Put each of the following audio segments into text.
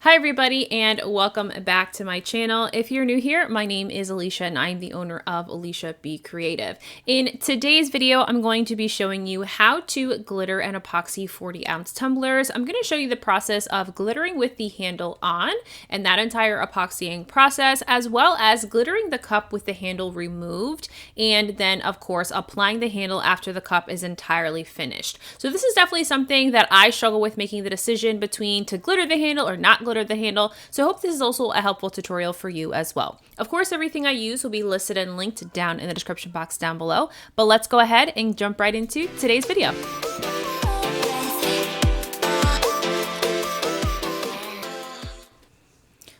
Hi everybody and welcome back to my channel. If you're new here, my name is Alicia and I'm the owner of Alicia Be Creative. In today's video, I'm going to be showing you how to glitter and epoxy 40-ounce tumblers. I'm going to show you the process of glittering with the handle on and that entire epoxying process, as well as glittering the cup with the handle removed, and then of course applying the handle after the cup is entirely finished. So this is definitely something that I struggle with making the decision between to glitter the handle or not glitter the handle. So I hope this is also a helpful tutorial for you as well. Of course, everything I use will be listed and linked down in the description box down below, but let's go ahead and jump right into today's video.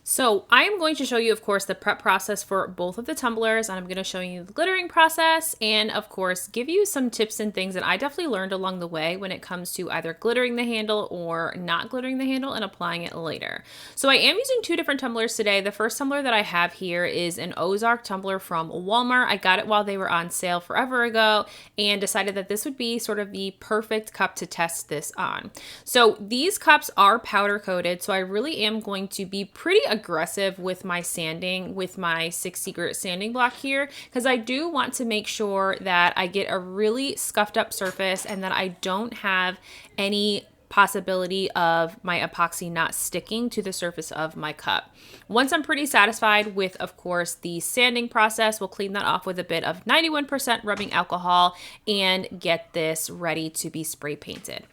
So I am going to show you, of course, the prep process for both of the tumblers, and I'm going to show you the glittering process and, of course, give you some tips and things that I definitely learned along the way when it comes to either glittering the handle or not glittering the handle and applying it later. So I am using two different tumblers today. The first tumbler that I have here is an Ozark tumbler from Walmart. I got it while they were on sale forever ago and decided that this would be sort of the perfect cup to test this on. So these cups are powder coated, so I really am going to be pretty aggressive with my sanding with my 6 Secret sanding block here, because I do want to make sure that I get a really scuffed up surface and that I don't have any possibility of my epoxy not sticking to the surface of my cup. Once I'm pretty satisfied with, of course, the sanding process, we'll clean that off with a bit of 91% rubbing alcohol and get this ready to be spray painted.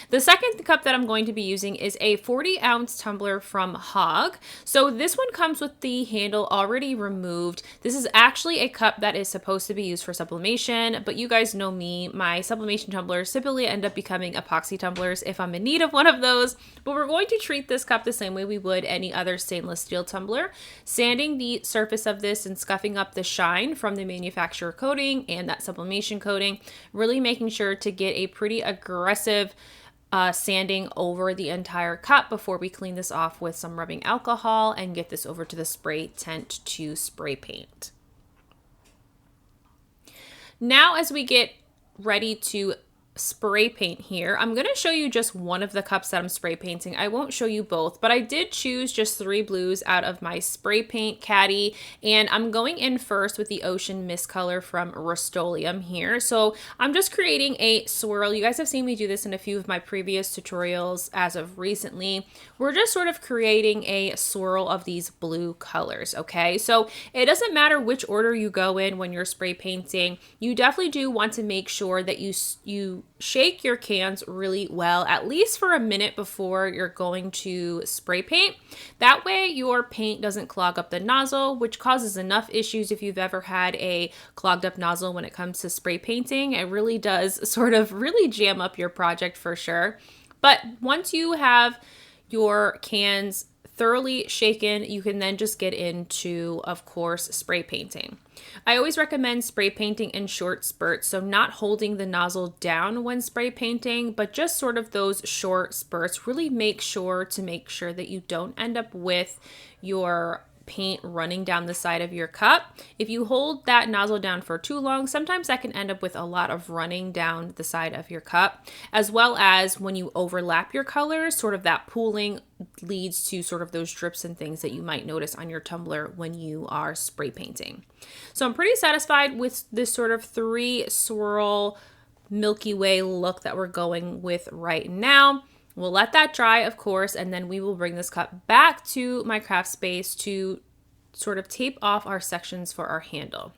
The second cup that I'm going to be using is a 40-ounce tumbler from Hog. So this one comes with the handle already removed. This is actually a cup that is supposed to be used for sublimation, but you guys know me, my sublimation tumblers typically end up becoming epoxy tumblers if I'm in need of one of those. But we're going to treat this cup the same way we would any other stainless steel tumbler, sanding the surface of this and scuffing up the shine from the manufacturer coating and that sublimation coating, really making sure to get a pretty aggressive sanding over the entire cup before we clean this off with some rubbing alcohol and get this over to the spray tent to spray paint. Now, as we get ready to spray paint here, I'm going to show you just one of the cups that I'm spray painting. I won't show you both, but I did choose just 3 blues out of my spray paint caddy, and I'm going in first with the Ocean Mist color from Rustoleum here. So I'm just creating a swirl. You guys have seen me do this in a few of my previous tutorials as of recently. We're just sort of creating a swirl of these blue colors, okay? So it doesn't matter which order you go in when you're spray painting. You definitely do want to make sure that you shake your cans really well, at least for a minute before you're going to spray paint. That way your paint doesn't clog up the nozzle, which causes enough issues if you've ever had a clogged up nozzle when it comes to spray painting. It really does sort of really jam up your project for sure. But once you have your cans thoroughly shaken, you can then just get into, of course, spray painting. I always recommend spray painting in short spurts, so not holding the nozzle down when spray painting, but just sort of those short spurts. Really make sure that you don't end up with your paint running down the side of your cup. If you hold that nozzle down for too long, sometimes that can end up with a lot of running down the side of your cup, as well as when you overlap your colors, sort of that pooling leads to sort of those drips and things that you might notice on your tumbler when you are spray painting. So I'm pretty satisfied with this sort of 3 swirl Milky Way look that we're going with right now. We'll let that dry, of course, and then we will bring this cup back to my craft space to sort of tape off our sections for our handle.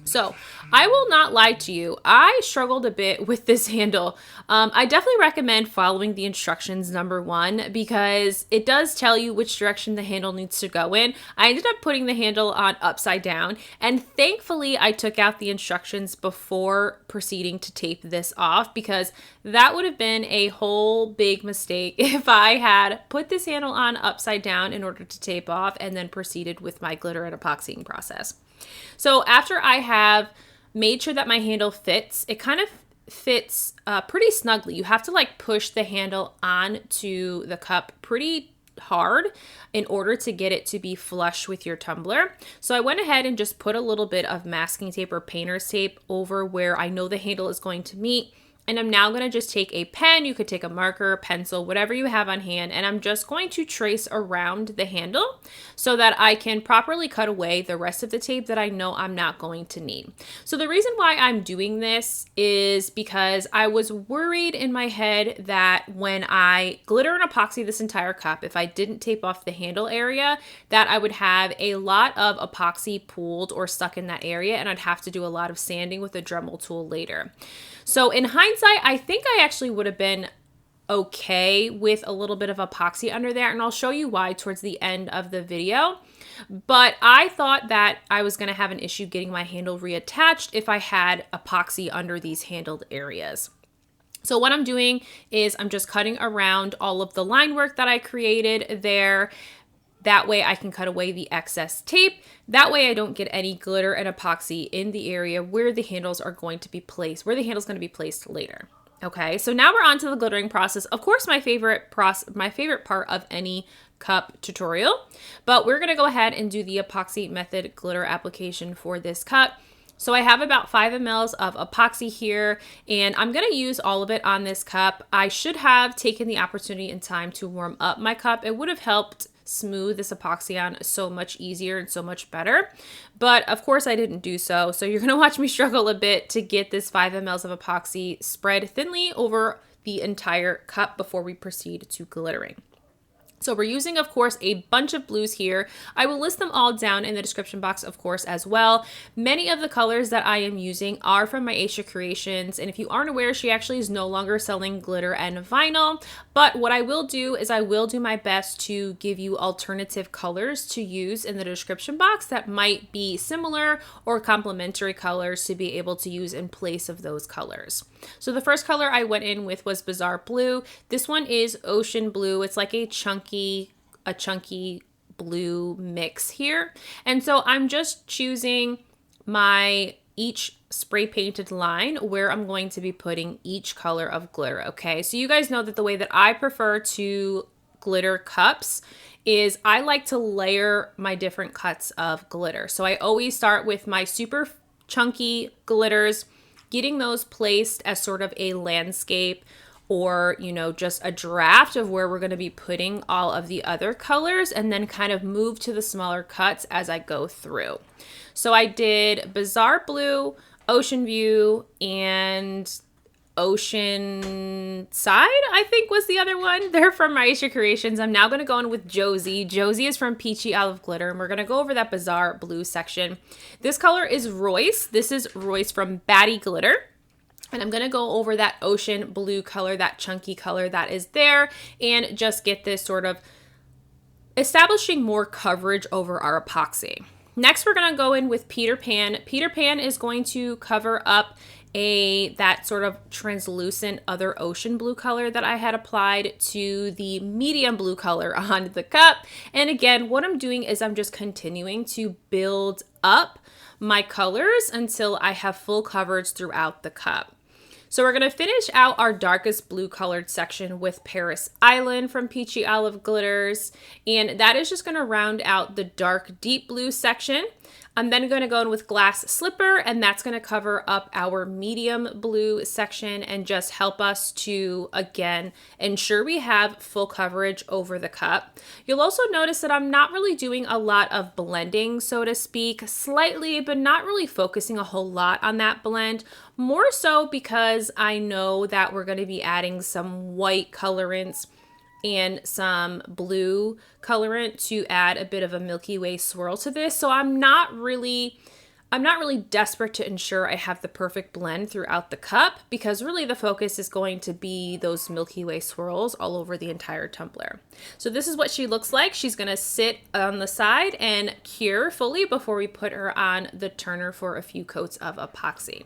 So I will not lie to you, I struggled a bit with this handle. I definitely recommend following the instructions, number one, because it does tell you which direction the handle needs to go in. I ended up putting the handle on upside down, and thankfully I took out the instructions before proceeding to tape this off, because that would have been a whole big mistake if I had put this handle on upside down in order to tape off and then proceeded with my glitter and epoxying process. So after I have made sure that my handle fits, it kind of fits pretty snugly. You have to like push the handle onto the cup pretty hard in order to get it to be flush with your tumbler. So I went ahead and just put a little bit of masking tape or painter's tape over where I know the handle is going to meet. And I'm now going to just take a pen, you could take a marker, pencil, whatever you have on hand, and I'm just going to trace around the handle so that I can properly cut away the rest of the tape that I know I'm not going to need. So the reason why I'm doing this is because I was worried in my head that when I glitter and epoxy this entire cup, if I didn't tape off the handle area, that I would have a lot of epoxy pooled or stuck in that area, and I'd have to do a lot of sanding with a Dremel tool later. So in hindsight, I think I actually would have been okay with a little bit of epoxy under there, and I'll show you why towards the end of the video. But I thought that I was going to have an issue getting my handle reattached if I had epoxy under these handled areas. So what I'm doing is I'm just cutting around all of the line work that I created there. That way I can cut away the excess tape. That way I don't get any glitter and epoxy in the area where the handles are going to be placed, where the handle's going to be placed later. Okay, so now we're on to the glittering process. Of course, my favorite part of any cup tutorial, but we're gonna go ahead and do the epoxy method glitter application for this cup. So I have about 5 ml of epoxy here, and I'm gonna use all of it on this cup. I should have taken the opportunity and time to warm up my cup. It would have helped smooth this epoxy on so much easier and so much better, but of course I didn't do so. So you're gonna watch me struggle a bit to get this 5 ml of epoxy spread thinly over the entire cup before we proceed to glittering. So we're using, of course, a bunch of blues here. I will list them all down in the description box, of course, as well. Many of the colors that I am using are from Maestra Creations, and if you aren't aware, she actually is no longer selling glitter and vinyl, but what I will do is I will do my best to give you alternative colors to use in the description box that might be similar or complementary colors to be able to use in place of those colors. So the first color I went in with was Bizarre Blue. This one is Ocean Blue. It's like a chunky blue mix here. And so I'm just choosing my each spray painted line where I'm going to be putting each color of glitter, okay? So you guys know that the way that I prefer to glitter cups is I like to layer my different cuts of glitter. So I always start with my super chunky glitters, getting those placed as sort of a landscape or, you know, just a draft of where we're going to be putting all of the other colors, and then kind of move to the smaller cuts as I go through. So I did Bizarre Blue, Ocean View, and Ocean Side, I think was the other one. They're from Maestra Creations. I'm now going to go in with Josie. Josie is from Peachy Olive Glitter, and we're going to go over that Bizarre Blue section. This color is Royce. This is Royce from Batty Glitter. And I'm going to go over that ocean blue color, that chunky color that is there, and just get this sort of establishing more coverage over our epoxy. Next, we're going to go in with Peter Pan. Peter Pan is going to cover up that sort of translucent other ocean blue color that I had applied to the medium blue color on the cup. And again, what I'm doing is I'm just continuing to build up my colors until I have full coverage throughout the cup. So we're going to finish out our darkest blue colored section with Paris Island from Peachy Olive Glitters, and that is just going to round out the dark deep blue section. I'm then going to go in with Glass Slipper, and that's going to cover up our medium blue section and just help us to, again, ensure we have full coverage over the cup. You'll also notice that I'm not really doing a lot of blending, so to speak, slightly, but not really focusing a whole lot on that blend. More so because I know that we're going to be adding some white colorants and some blue colorant to add a bit of a Milky Way swirl to this. So I'm not really desperate to ensure I have the perfect blend throughout the cup, because really the focus is going to be those Milky Way swirls all over the entire tumbler. So this is what she looks like. She's gonna sit on the side and cure fully before we put her on the turner for a few coats of epoxy.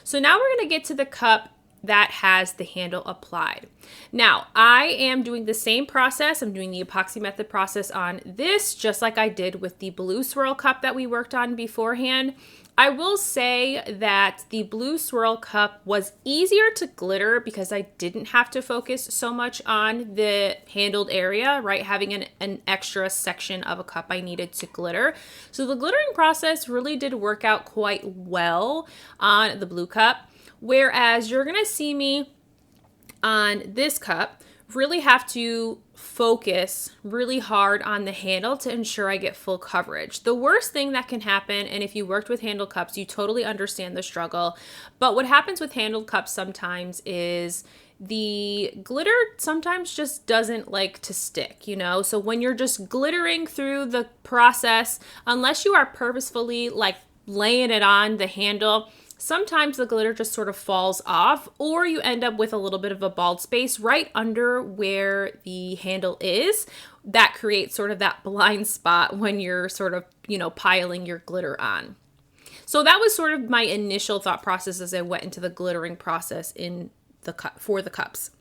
So now we're gonna get to the cup that has the handle applied. Now, I am doing the same process. I'm doing the epoxy method process on this, just like I did with the blue swirl cup that we worked on beforehand. I will say that the blue swirl cup was easier to glitter because I didn't have to focus so much on the handled area, right? Having an extra section of a cup I needed to glitter. So the glittering process really did work out quite well on the blue cup. Whereas you're gonna see me on this cup really have to focus really hard on the handle to ensure I get full coverage. The worst thing that can happen, and if you worked with handle cups, you totally understand the struggle, but what happens with handled cups sometimes is the glitter sometimes just doesn't like to stick, you know? So when you're just glittering through the process, unless you are purposefully like laying it on the handle, sometimes the glitter just sort of falls off, or you end up with a little bit of a bald space right under where the handle is. That creates sort of that blind spot when you're sort of, you know, piling your glitter on. So that was sort of my initial thought process as I went into the glittering process in the cup for the cups.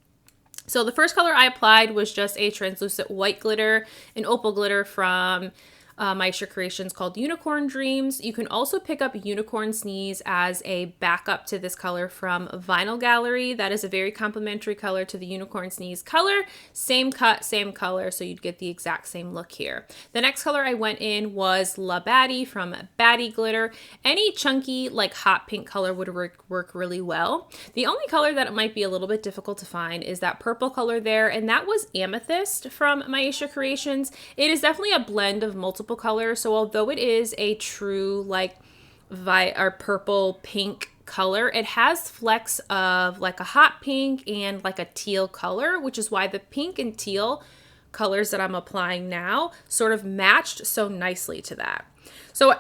So the first color I applied was just a translucent white glitter, an opal glitter from Maestra Creations called Unicorn Dreams. You can also pick up Unicorn Sneeze as a backup to this color from Vinyl Gallery. That is a very complementary color to the Unicorn Sneeze color. Same cut, same color, so you'd get the exact same look here. The next color I went in was La Baddie from Baddie Glitter. Any chunky, like hot pink color would work really well. The only color that it might be a little bit difficult to find is that purple color there, and that was Amethyst from Maestra Creations. It is definitely a blend of multiple colors, so although it is a true like purple pink color, it has flecks of like a hot pink and like a teal color, which is why the pink and teal colors that I'm applying now sort of matched so nicely to that. So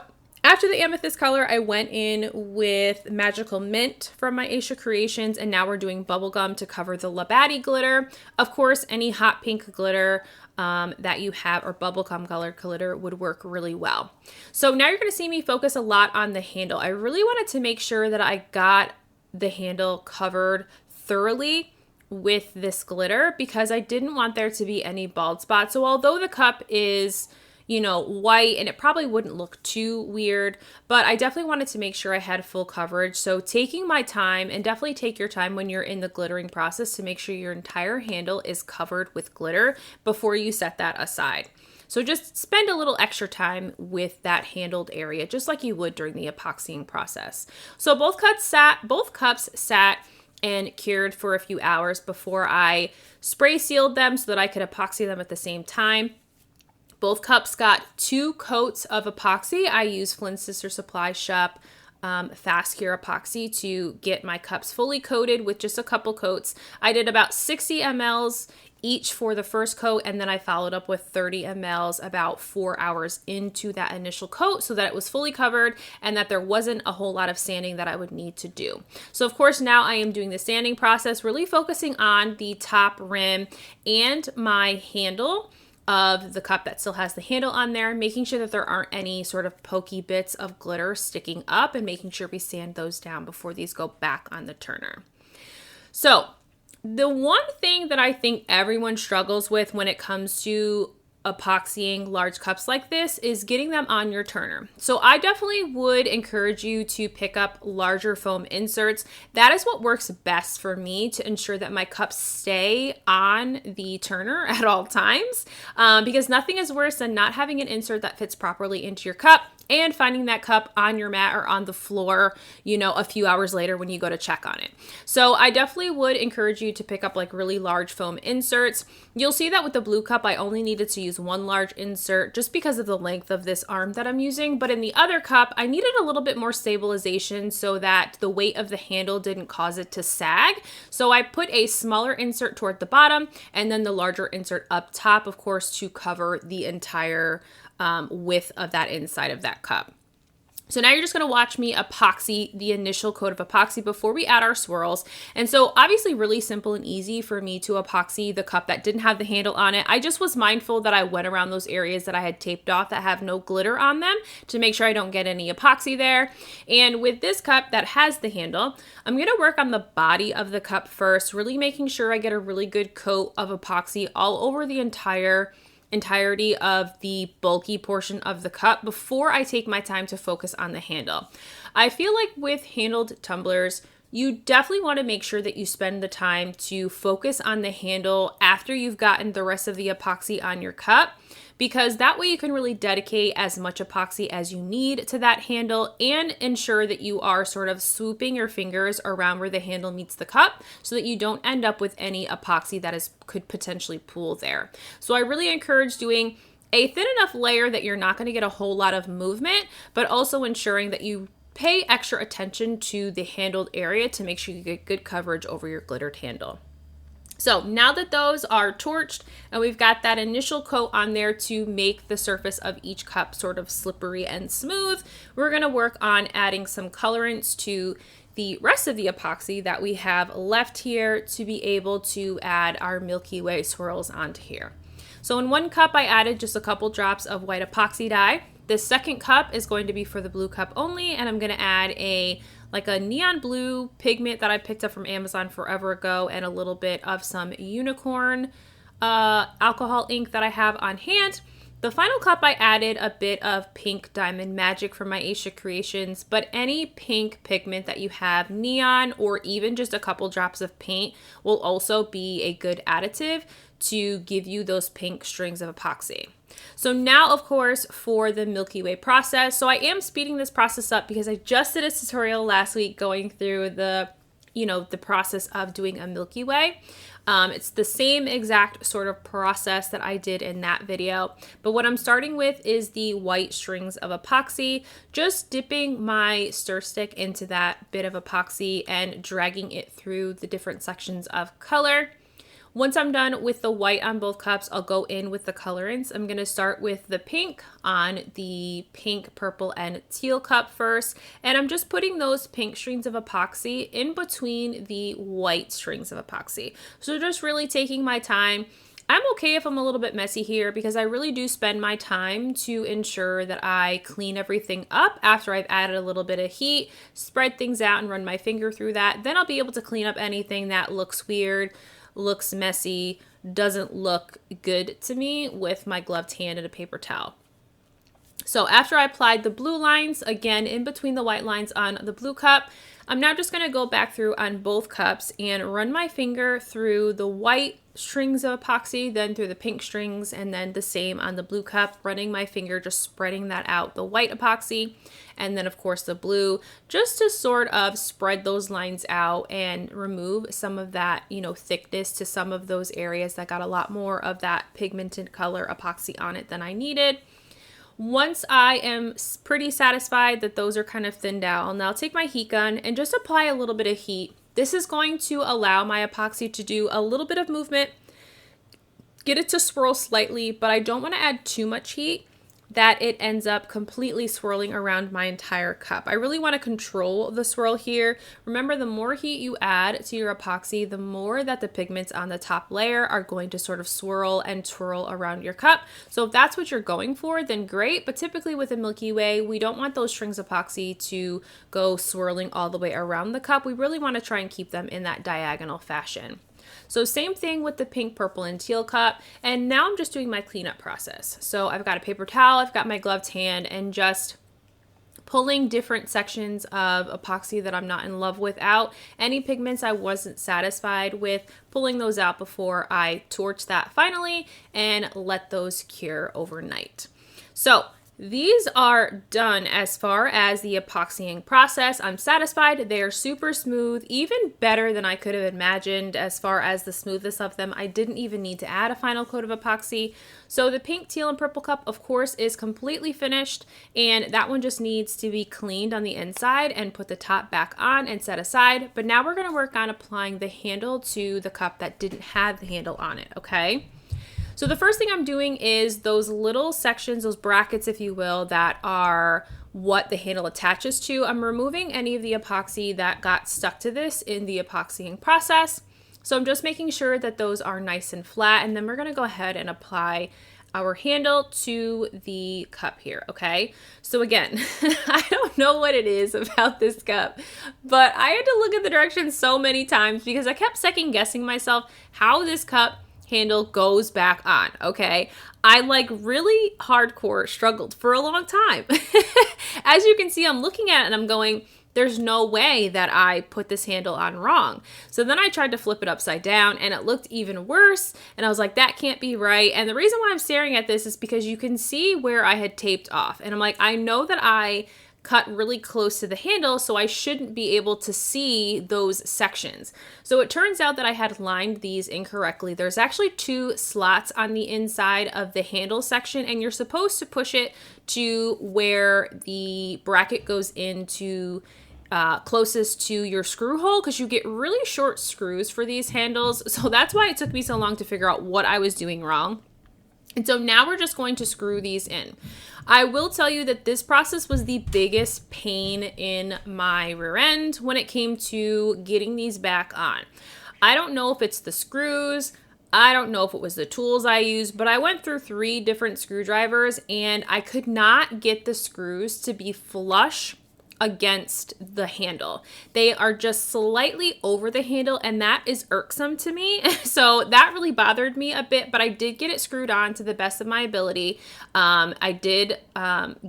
after the amethyst color, I went in with Magical Mint from Maestra Creations, and now we're doing bubblegum to cover the La Baddie glitter. Of course, any hot pink glitter that you have or bubblegum colored glitter would work really well. So now you're going to see me focus a lot on the handle. I really wanted to make sure that I got the handle covered thoroughly with this glitter because I didn't want there to be any bald spots. So although the cup is, you know, white and it probably wouldn't look too weird, but I definitely wanted to make sure I had full coverage. So taking my time, and definitely take your time when you're in the glittering process to make sure your entire handle is covered with glitter before you set that aside. So just spend a little extra time with that handled area, just like you would during the epoxying process. So both cups sat and cured for a few hours before I spray sealed them so that I could epoxy them at the same time. Both cups got 2 coats of epoxy. I use Flint's Sister Supply Shop Fast Cure Epoxy to get my cups fully coated with just a couple coats. I did about 60 mLs each for the first coat, and then I followed up with 30 mLs about 4 hours into that initial coat so that it was fully covered and that there wasn't a whole lot of sanding that I would need to do. So of course now I am doing the sanding process, really focusing on the top rim and my handle of the cup that still has the handle on there, making sure that there aren't any sort of pokey bits of glitter sticking up and making sure we sand those down before these go back on the turner. So the one thing that I think everyone struggles with when it comes to epoxying large cups like this is getting them on your turner. So I definitely would encourage you to pick up larger foam inserts. That is what works best for me to ensure that my cups stay on the turner at all times, because nothing is worse than not having an insert that fits properly into your cup and finding that cup on your mat or on the floor, you know, a few hours later when you go to check on it. So I definitely would encourage you to pick up like really large foam inserts. You'll see that with the blue cup, I only needed to use 1 large insert just because of the length of this arm that I'm using. But in the other cup, I needed a little bit more stabilization so that the weight of the handle didn't cause it to sag. So I put a smaller insert toward the bottom and then the larger insert up top, of course, to cover the entire width of that inside of that cup. So now you're just going to watch me epoxy the initial coat of epoxy before we add our swirls. And so obviously really simple and easy for me to epoxy the cup that didn't have the handle on it. I just was mindful that I went around those areas that I had taped off that have no glitter on them to make sure I don't get any epoxy there. And with this cup that has the handle, I'm going to work on the body of the cup first, really making sure I get a really good coat of epoxy all over the entirety of the bulky portion of the cup before I take my time to focus on the handle. I feel like with handled tumblers, You definitely want to make sure that you spend the time to focus on the handle after you've gotten the rest of the epoxy on your cup, because that way you can really dedicate as much epoxy as you need to that handle and ensure that you are sort of swooping your fingers around where the handle meets the cup so that you don't end up with any epoxy that could potentially pool there. So I really encourage doing a thin enough layer that you're not going to get a whole lot of movement, but also ensuring that you pay extra attention to the handled area to make sure you get good coverage over your glittered handle. So now that those are torched and we've got that initial coat on there to make the surface of each cup sort of slippery and smooth, we're going to work on adding some colorants to the rest of the epoxy that we have left here to be able to add our Milky Way swirls onto here. So in one cup I added just a couple drops of white epoxy dye. The second cup is going to be for the blue cup only, and I'm going to add a neon blue pigment that I picked up from Amazon forever ago and a little bit of some unicorn alcohol ink that I have on hand. The final cup I added a bit of pink Diamond Magic from Maestra Creations, but any pink pigment that you have, neon or even just a couple drops of paint, will also be a good additive to give you those pink strings of epoxy. So now, of course, for the Milky Way process. So I am speeding this process up because I just did a tutorial last week going through the process of doing a Milky Way. It's the same exact sort of process that I did in that video. But what I'm starting with is the white strings of epoxy, just dipping my stir stick into that bit of epoxy and dragging it through the different sections of color. Once I'm done with the white on both cups, I'll go in with the colorants. I'm going to start with the pink on the pink, purple, and teal cup first. And I'm just putting those pink strings of epoxy in between the white strings of epoxy. So just really taking my time. I'm okay if I'm a little bit messy here because I really do spend my time to ensure that I clean everything up after I've added a little bit of heat, spread things out and run my finger through that. Then I'll be able to clean up anything that looks weird, looks messy, doesn't look good to me with my gloved hand and a paper towel. So after I applied the blue lines, again, in between the white lines on the blue cup, I'm now just going to go back through on both cups and run my finger through the white strings of epoxy, then through the pink strings, and then the same on the blue cup, running my finger, just spreading that out, the white epoxy, and then of course the blue, just to sort of spread those lines out and remove some of that, thickness to some of those areas that got a lot more of that pigmented color epoxy on it than I needed. Once I am pretty satisfied that those are kind of thinned out, I'll now take my heat gun and just apply a little bit of heat. This is going to allow my epoxy to do a little bit of movement, get it to swirl slightly, but I don't want to add too much heat that it ends up completely swirling around my entire cup. I really want to control the swirl here. Remember, the more heat you add to your epoxy, the more that the pigments on the top layer are going to sort of swirl and twirl around your cup. So if that's what you're going for, then great. But typically with a Milky Way, we don't want those strings of epoxy to go swirling all the way around the cup. We really want to try and keep them in that diagonal fashion. So same thing with the pink, purple, and teal cup. And now I'm just doing my cleanup process. So I've got a paper towel, I've got my gloved hand, and just pulling different sections of epoxy that I'm not in love with out. Any pigments I wasn't satisfied with, pulling those out before I torch that finally and let those cure overnight. So these are done as far as the epoxying process. I'm satisfied. They are super smooth, even better than I could have imagined as far as the smoothness of them. I didn't even need to add a final coat of epoxy. So the pink, teal, and purple cup, of course, is completely finished, and that one just needs to be cleaned on the inside and put the top back on and set aside. But now we're going to work on applying the handle to the cup that didn't have the handle on it, okay? So the first thing I'm doing is those little sections, those brackets, if you will, that are what the handle attaches to. I'm removing any of the epoxy that got stuck to this in the epoxying process. So I'm just making sure that those are nice and flat, and then we're going to go ahead and apply our handle to the cup here, okay? So again, I don't know what it is about this cup, but I had to look at the directions so many times because I kept second guessing myself how this cup handle goes back on, okay? I really hardcore struggled for a long time. As you can see, I'm looking at it and I'm going, there's no way that I put this handle on wrong. So then I tried to flip it upside down and it looked even worse. And I was like, that can't be right. And the reason why I'm staring at this is because you can see where I had taped off. And I'm like, I know that I cut really close to the handle, so I shouldn't be able to see those sections. So it turns out that I had lined these incorrectly. There's actually 2 slots on the inside of the handle section, and you're supposed to push it to where the bracket goes into closest to your screw hole, because you get really short screws for these handles. So that's why it took me so long to figure out what I was doing wrong. And so now we're just going to screw these in. I will tell you that this process was the biggest pain in my rear end when it came to getting these back on. I don't know if it's the screws, I don't know if it was the tools I used, but I went through 3 different screwdrivers and I could not get the screws to be flush against the handle. They are just slightly over the handle, and that is irksome to me. So that really bothered me a bit, but I did get it screwed on to the best of my ability. I did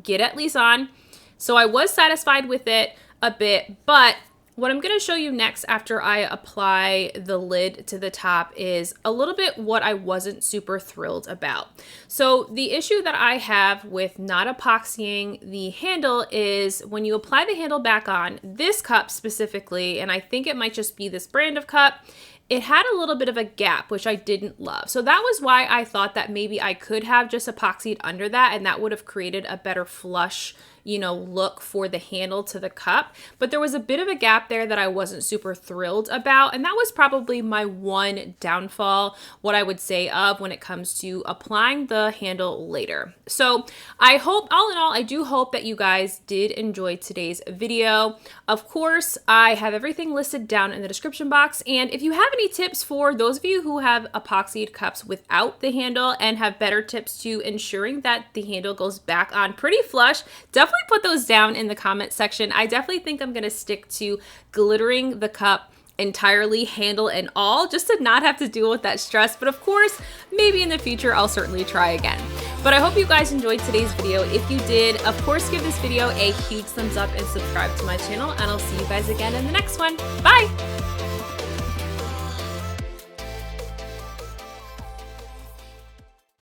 get at least on, so I was satisfied with it a bit. But what I'm going to show you next after I apply the lid to the top is a little bit what I wasn't super thrilled about. So the issue that I have with not epoxying the handle is when you apply the handle back on, this cup specifically, and I think it might just be this brand of cup, it had a little bit of a gap, which I didn't love. So that was why I thought that maybe I could have just epoxied under that, and that would have created a better flush, you know, look for the handle to the cup. But there was a bit of a gap there that I wasn't super thrilled about, and that was probably my one downfall, what I would say, of when it comes to applying the handle later. So I hope, all in all, I do hope that you guys did enjoy today's video. Of course, I have everything listed down in the description box, and if you have any tips for those of you who have epoxied cups without the handle and have better tips to ensuring that the handle goes back on pretty flush, definitely put those down in the comment section. I definitely think I'm going to stick to glittering the cup entirely, handle and all, just to not have to deal with that stress. But of course, maybe in the future, I'll certainly try again. But I hope you guys enjoyed today's video. If you did, of course, give this video a huge thumbs up and subscribe to my channel, and I'll see you guys again in the next one. Bye!